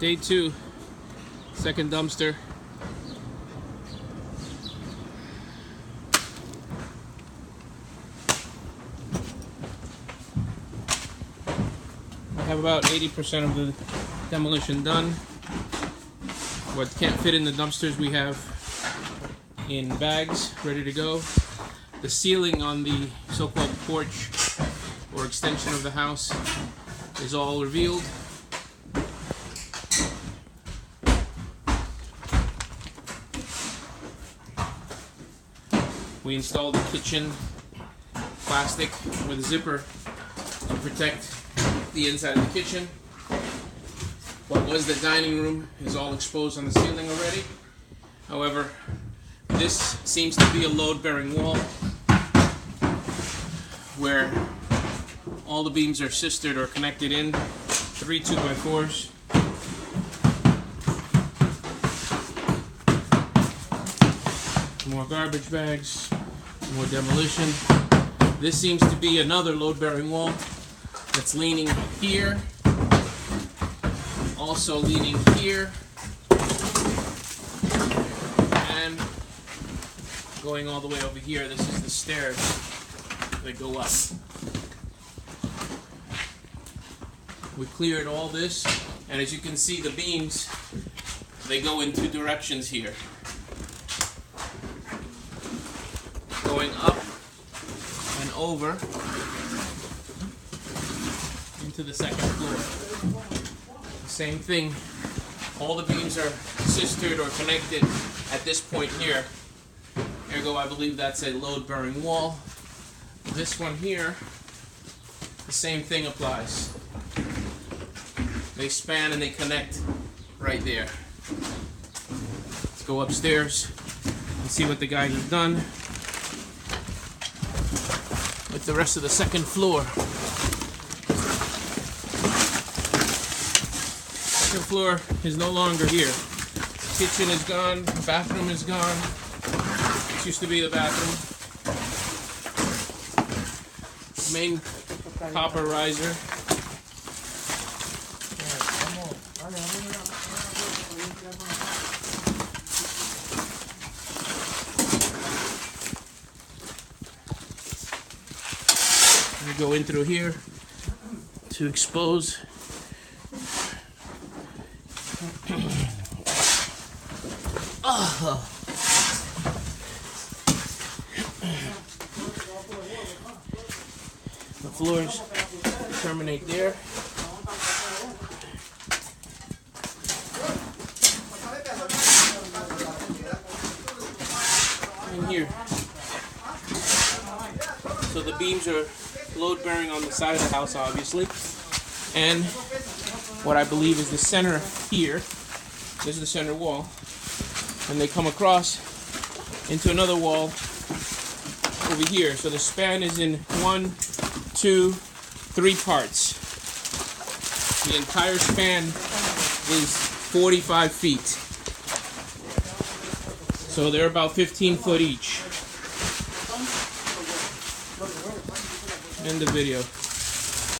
Day 2, second dumpster. I have about 80% of the demolition done. What can't fit in the dumpsters we have in bags ready to go. The ceiling on the so-called porch or extension of the house is all revealed. We installed the kitchen plastic with a zipper to protect the inside of the kitchen. What was the dining room is all exposed on the ceiling already. However, this seems to be a load-bearing wall where all the beams are sistered or connected in. 3 2x4s. More garbage bags, more demolition. This seems to be another load-bearing wall that's leaning here, also leaning here, and going all the way over here. This is the stairs that go up. We cleared all this, and as you can see, the beams, they go in 2 directions here. Going up and over into the second floor. The same thing, all the beams are sistered or connected at this point here. Ergo, I believe that's a load-bearing wall. This one here, the same thing applies. They span and they connect right there. Let's go upstairs and see what the guys have done with the rest of the second floor. Second floor is no longer here. Kitchen is gone, bathroom is gone. This used to be the bathroom. Main copper riser. We go in through here to expose the floors terminate there. And here. So the beams are load-bearing on the side of the house, obviously. And what I believe is the center here. This is the center wall. And they come across into another wall over here. So the span is in 1, 2, 3 parts. The entire span is 45 feet. So they're about 15 foot each. End the video.